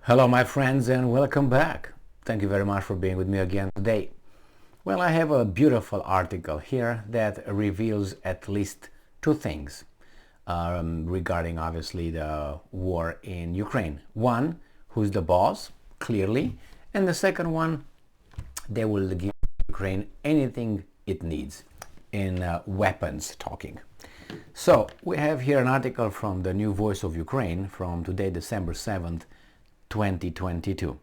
Hello my friends and welcome back. Thank you very much for being with me again today. Well, I have a beautiful article here that reveals at least two things regarding obviously the war in Ukraine. One, who's the boss, clearly, and the second one, they will give Ukraine anything it needs in weapons talking. So we have here an article from the New Voice of Ukraine from today, December 7th, 2022.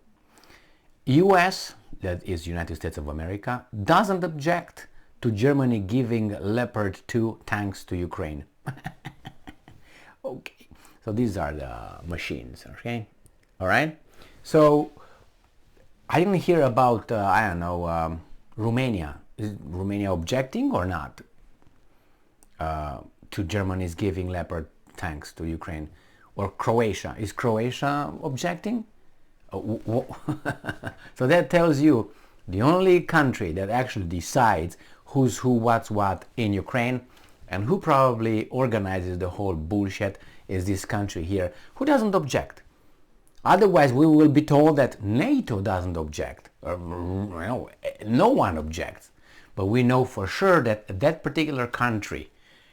US, that is United States of America, doesn't object to Germany giving Leopard 2 tanks to Ukraine. Okay, so these are the machines, okay? All right, so I didn't hear about, Romania. Is Romania objecting or not to Germany's giving Leopard tanks to Ukraine? Or Croatia. Is Croatia objecting? So that tells you the only country that actually decides who's who, what's what in Ukraine, and who probably organizes the whole bullshit is this country here, who doesn't object. Otherwise, we will be told that NATO doesn't object. No one objects. But we know for sure that that particular country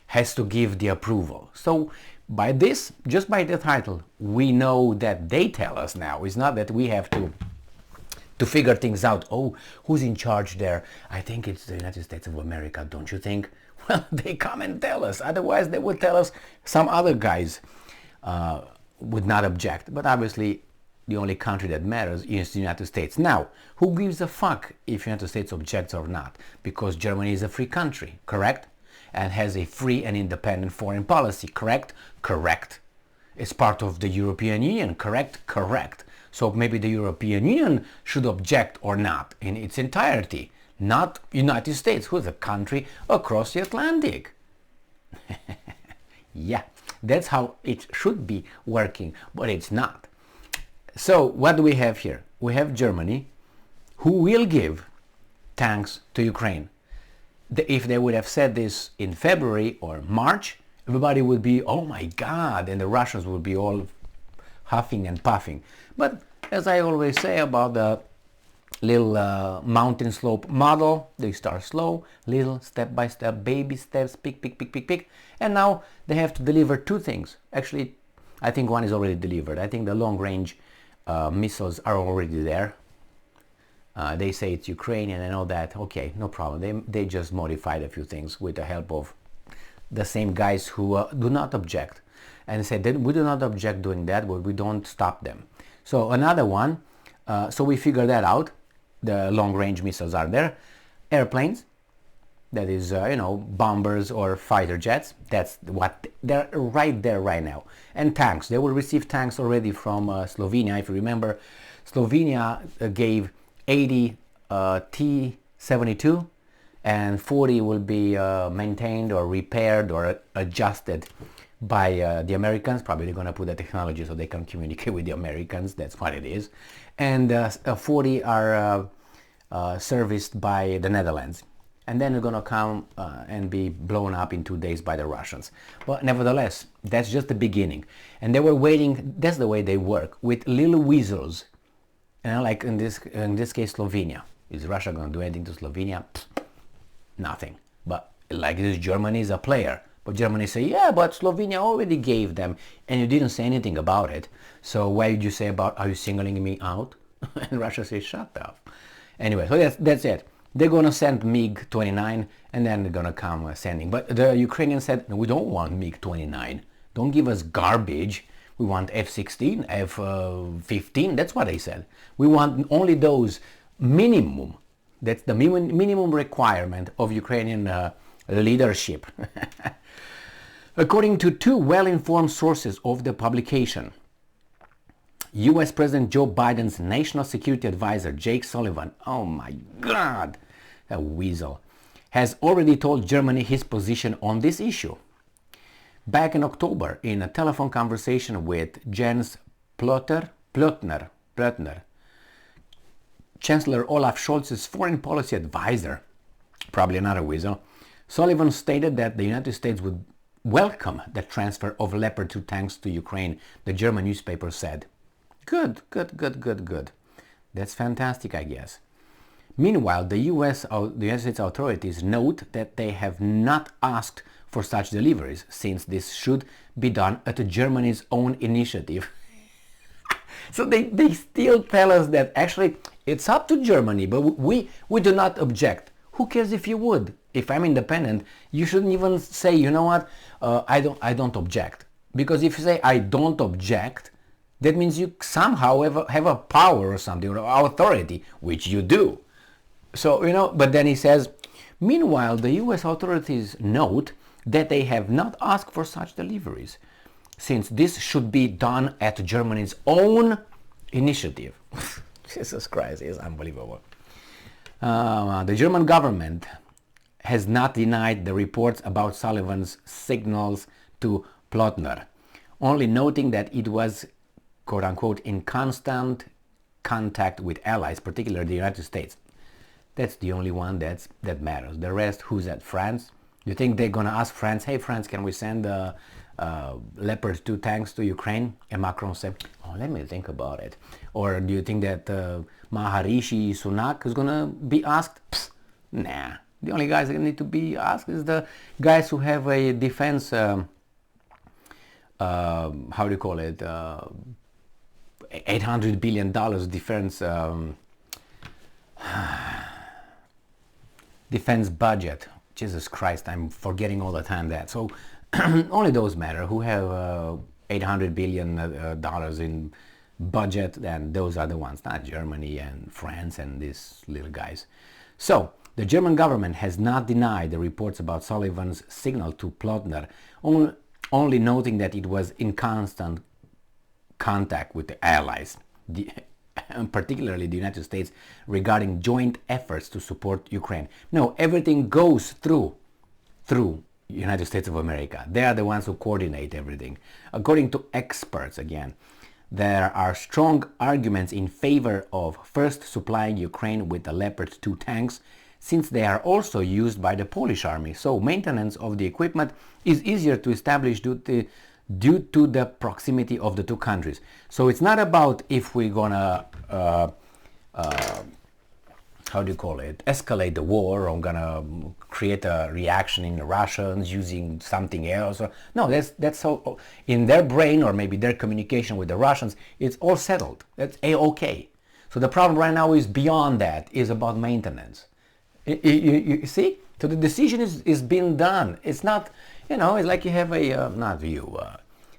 has to give the approval. So by this, just by the title, we know that they tell us now. It's not that we have to figure things out. Oh, who's in charge there? I think it's the United States of America, don't you think? Well, they come and tell us. Otherwise, they would tell us some other guys would not object. But obviously, the only country that matters is the United States. Now, who gives a fuck if the United States objects or not? Because Germany is a free country, correct? And has a free and independent foreign policy, correct? Correct. It's part of the European Union, correct? Correct. So maybe the European Union should object or not in its entirety, not United States, who's a country across the Atlantic. Yeah, that's how it should be working, but it's not. So what do we have here? We have Germany, who will give tanks to Ukraine. If they would have said this in February or March, everybody would be, oh my God, and the Russians would be all huffing and puffing. But as I always say about the little mountain slope model, they start slow, little, step by step, baby steps, pick, pick, pick, pick, pick. And now they have to deliver two things. Actually, I think one is already delivered. I think the long-range missiles are already there. They say it's Ukrainian and all that. Okay, no problem. They just modified a few things with the help of the same guys who do not object. And said that we do not object doing that, but we don't stop them. So another one, so we figure that out. The long-range missiles are there. Airplanes, that is, bombers or fighter jets. That's what they're right there right now. And tanks. They will receive tanks already from Slovenia. If you remember, Slovenia gave 80 T-72 and 40 will be maintained or repaired or adjusted by the Americans. Probably they're going to put the technology so they can communicate with the Americans. That's what it is. And 40 are serviced by the Netherlands. And then they're going to come and be blown up in 2 days by the Russians. But nevertheless, that's just the beginning. And they were waiting, that's the way they work, with little weasels. Like in this case, Slovenia. Is Russia going to do anything to Slovenia? Nothing. But like this, Germany is a player. But Germany say, yeah, but Slovenia already gave them, and you didn't say anything about it. So why did you say about, are you singling me out? And Russia says, shut up. Anyway, so that's it. They're going to send MiG-29, and then they're going to come sending. But the Ukrainians said, no, we don't want MiG-29. Don't give us garbage. We want F-16, F-15, that's what they said. We want only those minimum. That's the minimum requirement of Ukrainian leadership. According to two well-informed sources of the publication, US President Joe Biden's National Security Advisor, Jake Sullivan, oh my God, a weasel, has already told Germany his position on this issue. Back in October, in a telephone conversation with Jens Plotner, Chancellor Olaf Scholz's foreign policy advisor, probably another weasel, Sullivan stated that the United States would welcome the transfer of Leopard 2 tanks to Ukraine, the German newspaper said. Good, good, good, good, good. That's fantastic, I guess. Meanwhile, the United States authorities note that they have not asked for such deliveries, since this should be done at Germany's own initiative. So they still tell us that actually it's up to Germany, but we do not object. Who cares if you would? If I'm independent, you shouldn't even say, you know what, I don't object. Because if you say I don't object, that means you somehow have a power or something, or authority, which you do. So, you know, but then he says, meanwhile, the US authorities note that they have not asked for such deliveries, since this should be done at Germany's own initiative. Jesus Christ, it's unbelievable. The German government has not denied the reports about Sullivan's signals to Plotner, only noting that it was, quote-unquote, in constant contact with allies, particularly the United States. That's the only one that matters. The rest, who's that? France? You think they're going to ask France, hey, France, can we send Leopard 2 tanks to Ukraine? And Macron said, oh, let me think about it. Or do you think that Maharishi Sunak is going to be asked? Psst, nah. The only guys that need to be asked is the guys who have a defense, how do you call it, $800 billion defense defense budget. Jesus Christ, I'm forgetting all the time that. So only those matter who have $800 billion in budget, and those are the ones, not Germany and France and these little guys. So the German government has not denied the reports about Sullivan's signal to Plotner, only noting that it was in constant contact with the allies, particularly the United States, regarding joint efforts to support Ukraine. No, everything goes through United States of America. They are the ones who coordinate everything. According to experts, again, there are strong arguments in favor of first supplying Ukraine with the Leopard 2 tanks, since they are also used by the Polish army. So maintenance of the equipment is easier to establish due to the proximity of the two countries. So it's not about if we're gonna how do you call it, escalate the war, or gonna create a reaction in the Russians using something else. Or, no, that's all in their brain, or maybe their communication with the Russians. It's all settled. That's a-okay. So the problem right now is beyond that, is about maintenance. You see? So the decision is being done. It's not, you know, it's like you have a, not you,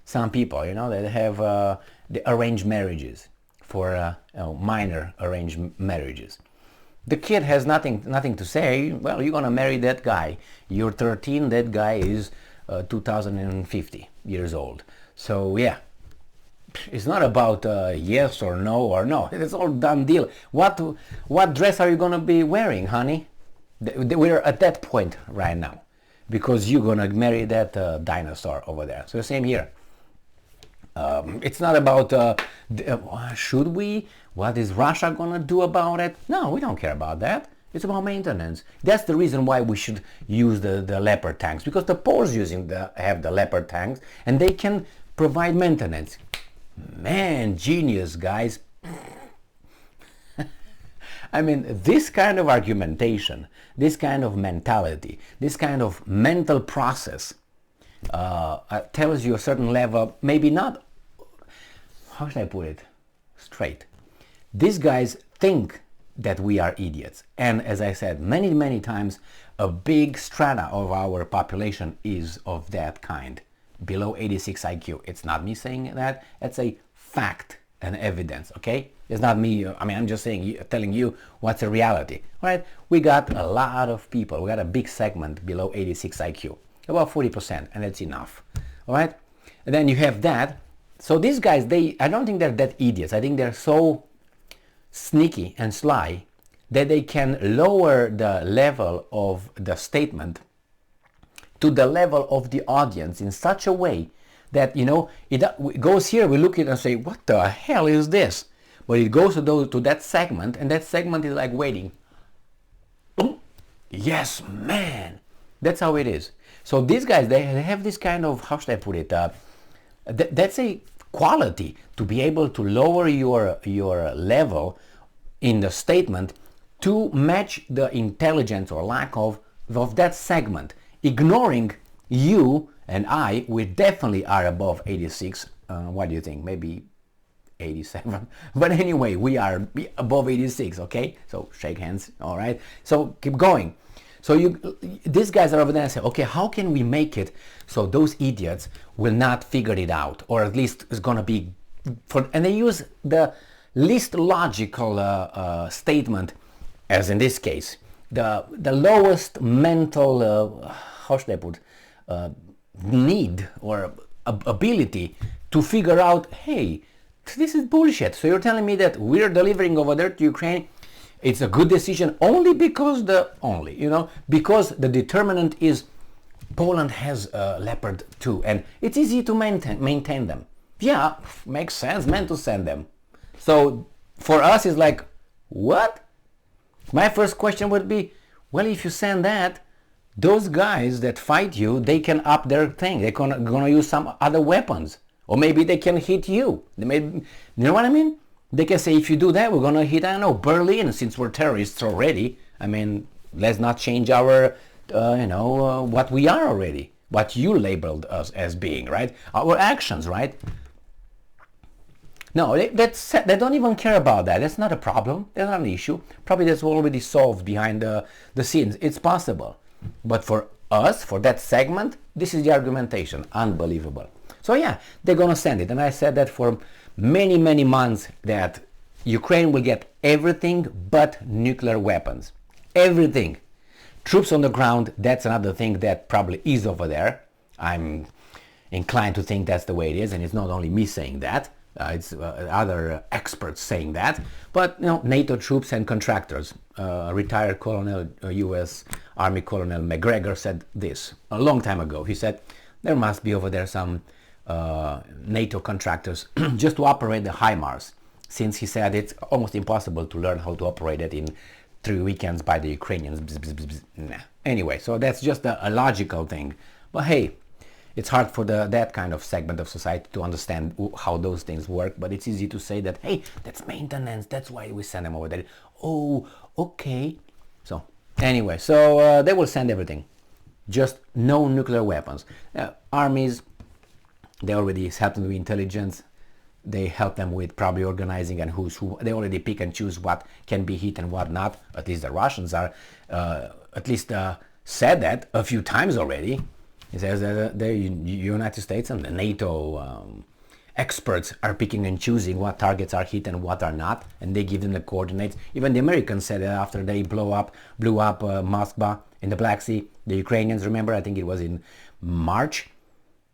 some people, you know, that have the arranged marriages for minor arranged marriages. The kid has nothing to say. Well, you're going to marry that guy. You're 13, that guy is 2050 years old. So, yeah. It's not about yes or no. It's all done deal. What dress are you going to be wearing, honey? We're at that point right now, because you're going to marry that dinosaur over there. So same here. It's not about should we? What is Russia going to do about it? No, we don't care about that. It's about maintenance. That's the reason why we should use the Leopard tanks, because the Poles have the Leopard tanks, and they can provide maintenance. Man, genius, guys. I mean, this kind of argumentation, this kind of mentality, this kind of mental process tells you a certain level, maybe not, how should I put it straight? These guys think that we are idiots. And as I said many, many times, a big strata of our population is of that kind, below 86 IQ. It's not me saying that, it's a fact and evidence, okay? It's not me, I mean, I'm just saying, telling you what's a reality, right? We got a lot of people, we got a big segment below 86 IQ, about 40%, and that's enough, all right? And then you have that. So these guys, I don't think they're that idiots. I think they're so sneaky and sly that they can lower the level of the statement to the level of the audience in such a way that, you know, it goes here, we look at it and say, what the hell is this? But it goes to that segment, and that segment is like waiting. Oh, yes, man. That's how it is. So these guys, they have this kind of, how should I put it, that's a quality to be able to lower your level in the statement to match the intelligence or lack of that segment. Ignoring you and I, we definitely are above 86. What do you think? Maybe 87. But anyway, we are above 86, okay? So shake hands, all right? So keep going. So these guys are over there and say, okay, how can we make it so those idiots will not figure it out, or at least it's gonna be and they use the least logical statement, as in this case, the lowest mental, how should I put, need or ability to figure out, hey, this is bullshit. So you're telling me that we're delivering over there to Ukraine, it's a good decision only because because the determinant is Poland has Leopard 2 and it's easy to maintain them. Yeah, makes sense, meant to send them. So for us it's like, what? My first question would be, well, if you send that, those guys that fight you, they can up their thing. They're gonna use some other weapons. Or maybe they can hit you. You know what I mean? They can say, if you do that, we're gonna hit, I don't know, Berlin, since we're terrorists already. I mean, let's not change our, what we are already. What you labeled us as being, right? Our actions, right? No, they don't even care about that. That's not a problem. That's not an issue. Probably that's already solved behind the scenes. It's possible. But for us, for that segment, this is the argumentation. Unbelievable. So yeah, they're going to send it. And I said that for many, many months that Ukraine will get everything but nuclear weapons. Everything. Troops on the ground, that's another thing that probably is over there. I'm inclined to think that's the way it is. And it's not only me saying that. It's other experts saying that. But, NATO troops and contractors. Retired Colonel, U.S. Army Colonel McGregor said this a long time ago. He said, there must be over there some NATO contractors just to operate the HIMARS, since he said it's almost impossible to learn how to operate it in 3 weekends by the Ukrainians. Nah. Anyway, so that's just a logical thing. But hey, it's hard for that kind of segment of society to understand how those things work, but it's easy to say that, hey, that's maintenance, that's why we send them over there. Oh, okay. So anyway, so they will send everything. Just no nuclear weapons. Armies, they already help them with intelligence. They help them with probably organizing and who's who. They already pick and choose what can be hit and what not. At least the Russians are, said that a few times already. It says that the United States and the NATO experts are picking and choosing what targets are hit and what are not, and they give them the coordinates. Even the Americans said that after they blew up Moskva in the Black Sea. The Ukrainians, remember, I think it was in March,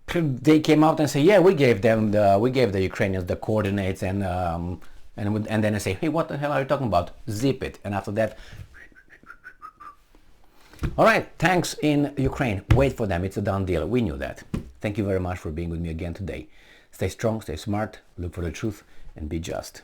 they came out and say, yeah, we gave the Ukrainians the coordinates, and then I say, hey, what the hell are you talking about? Zip it. And after that, all right, tanks in Ukraine, wait for them, it's a done deal. We knew that. Thank you very much for being with me again today. Stay strong, stay smart, look for the truth, and be just.